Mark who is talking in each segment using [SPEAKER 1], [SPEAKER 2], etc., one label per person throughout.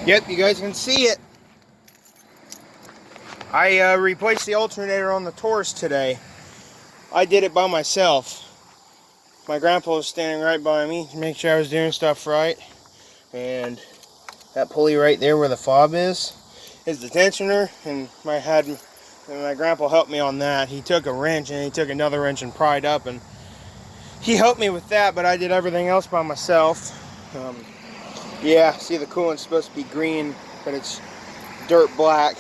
[SPEAKER 1] Yep, you guys can see it. I replaced the alternator on the Taurus today. I did it by myself. My grandpa was standing right by me to make sure I was doing stuff right. And that pulley right there where the fob is the tensioner, and my grandpa helped me on that. He took a wrench and he took another wrench and pried up, and he helped me with that, but I did everything else by myself. Yeah, see, the coolant's supposed to be green, but it's dirt black,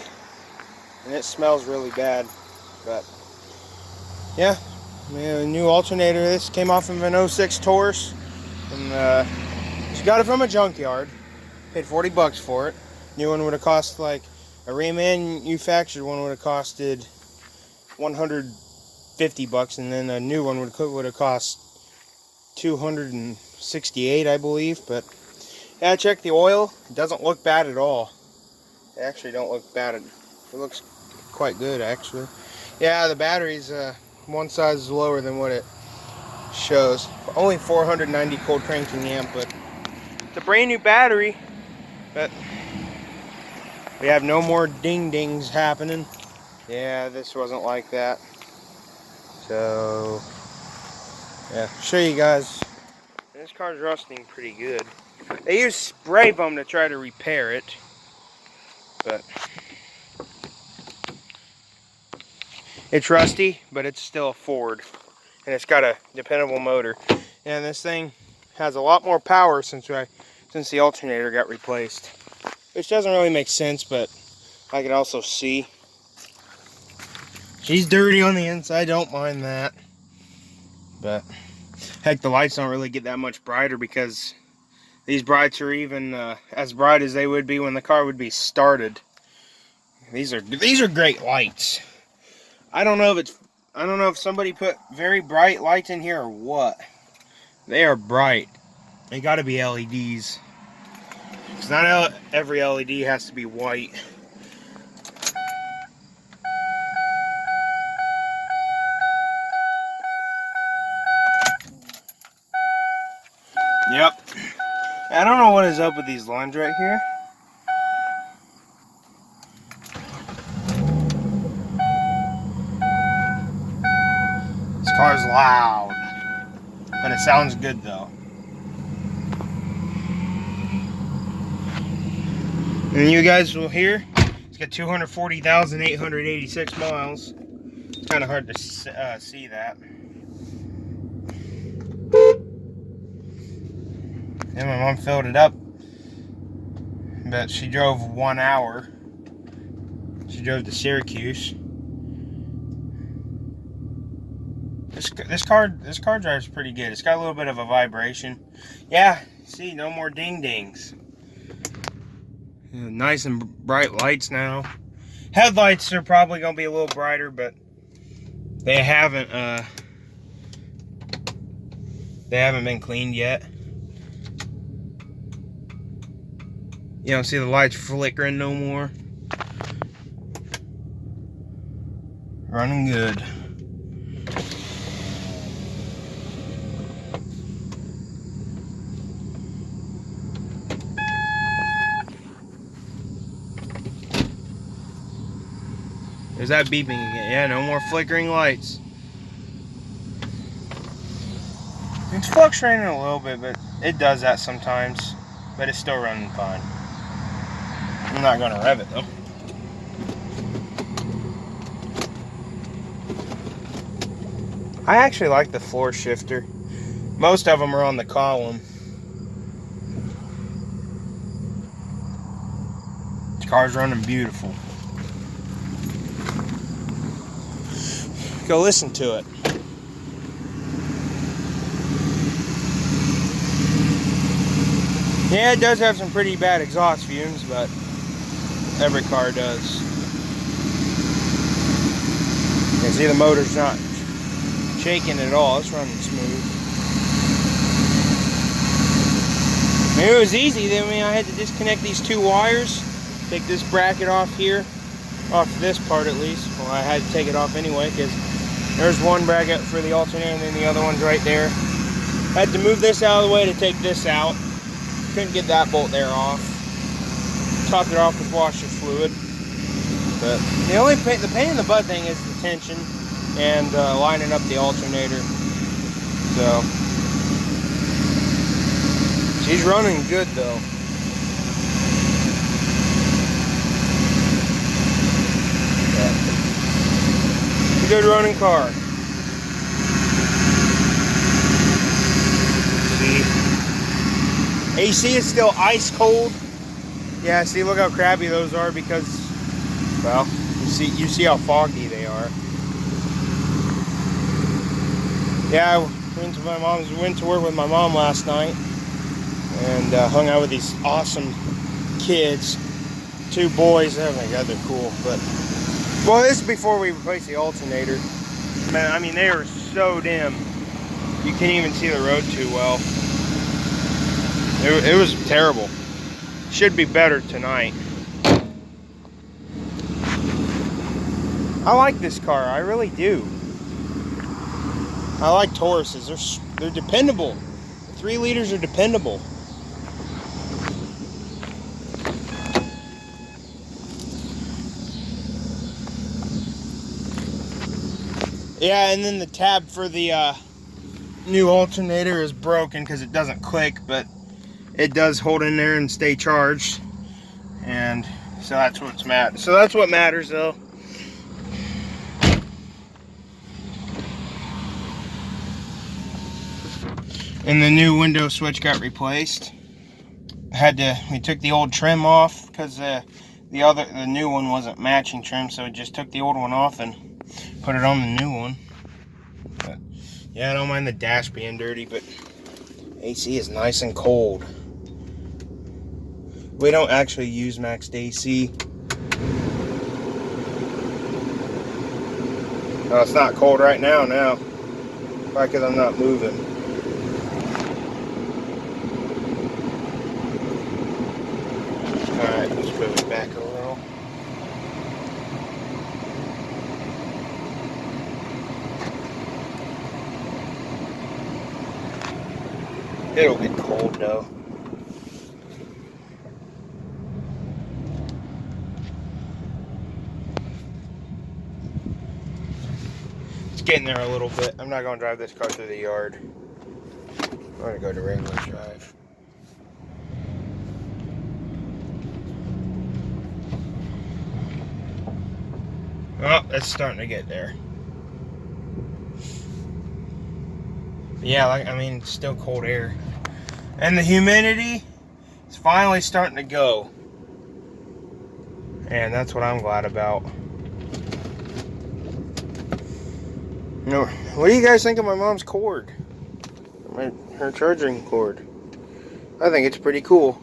[SPEAKER 1] and it smells really bad. But yeah, a new alternator. This came off of an 06 Taurus, and she got it from a junkyard. Paid 40 bucks for it. New one would have cost, like, a remanufactured one would have costed 150 bucks, and then a new one would have cost 268, I believe. But yeah, I checked the oil. It doesn't look bad at all. It actually don't look bad. It looks quite good, actually. Yeah, the battery's one size is lower than what it shows. Only 490 cold cranking amp, but it's a brand new battery. But we have no more ding-dings happening. Yeah, this wasn't like that. So yeah, show you guys. This car's rusting pretty good. They use spray foam to try to repair it, but it's rusty, but it's still a Ford, and it's got a dependable motor. And this thing has a lot more power since the alternator got replaced, which doesn't really make sense, but I can also see. She's dirty on the inside, don't mind that. But heck, the lights don't really get that much brighter because these brights are even as bright as they would be when the car would be started. These are great lights. I don't know if somebody put very bright lights in here or what. They are bright. They got to be LEDs. Because not every LED has to be white. Yep. I don't know what is up with these lines right here. This car's loud, but it sounds good though. And you guys will hear, it's got 240,886 miles. It's kind of hard to see that. And my mom filled it up, but she drove 1 hour. She drove to Syracuse. This car drives pretty good. It's got a little bit of a vibration. Yeah, see, no more ding-dings. Nice and bright lights now. Headlights are probably going to be a little brighter, but they haven't been cleaned yet. You don't see the lights flickering no more. Running good. There's that beeping again. Yeah, no more flickering lights. It's fluctuating a little bit, but it does that sometimes. But it's still running fine. I'm not going to rev it though. I actually like the floor shifter. Most of them are on the column. This car's running beautiful. Go listen to it. Yeah, it does have some pretty bad exhaust fumes, but every car does. You can see the motor's not shaking at all. It's running smooth. It was easy. I mean, I had to disconnect these two wires, take this bracket off here, off this part at least. Well, I had to take it off anyway because there's one bracket for the alternator and then the other one's right there. I had to move this out of the way to take this out. Couldn't get that bolt there off. topped it off with washer fluid. But the only the pain in the butt thing is the tension and lining up the alternator. So she's running good though. It's a good running car. See, AC is still ice cold. Yeah, see, look how crappy those are because, well, you see how foggy they are. Yeah, I went to work with my mom last night and hung out with these awesome kids. 2 boys. Oh my god, they're cool. But well, this is before we replaced the alternator. Man, I mean, they are so dim. You can't even see the road too well. It was terrible. Should be better tonight. I like this car. I really do. I like Tauruses. They're dependable. 3 liters are dependable. Yeah, and then the tab for the new alternator is broken because it doesn't click, but it does hold in there and stay charged. And so that's what's matters. So that's what matters, though. And the new window switch got replaced. We took the old trim off because the new one wasn't matching trim, so we just took the old one off and put it on the new one. But yeah, I don't mind the dash being dirty, but AC is nice and cold. We don't actually use maxed AC. No, it's not cold right now. Probably because I'm not moving. Alright, let's move it back a little. It'll get cold though. It's getting there a little bit. I'm not going to drive this car through the yard. I'm going to go to regular drive. Oh, it's starting to get there. Yeah, I mean, it's still cold air. And the humidity is finally starting to go. And that's what I'm glad about. You know, what do you guys think of my mom's cord? Her charging cord. I think it's pretty cool.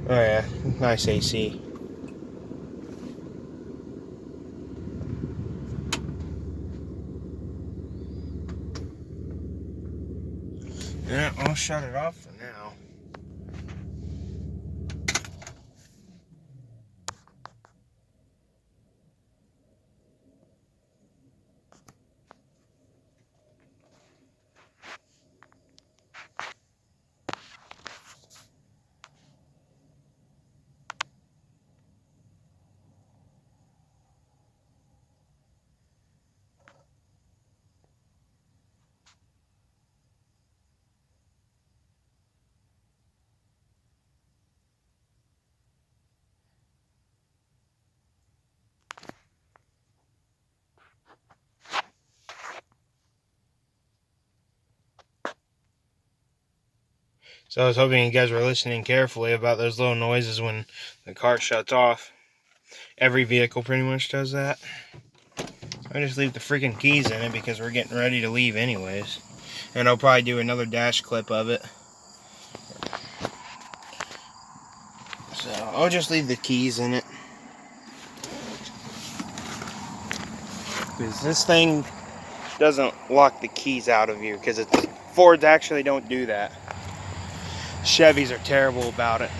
[SPEAKER 1] Oh yeah, nice AC. Yeah, I'll shut it off for now. So I was hoping you guys were listening carefully about those little noises when the car shuts off. Every vehicle pretty much does that. I just leave the freaking keys in it because we're getting ready to leave anyways. And I'll probably do another dash clip of it. So I'll just leave the keys in it. Because this thing doesn't lock the keys out of you, because Fords actually don't do that. Chevys are terrible about it.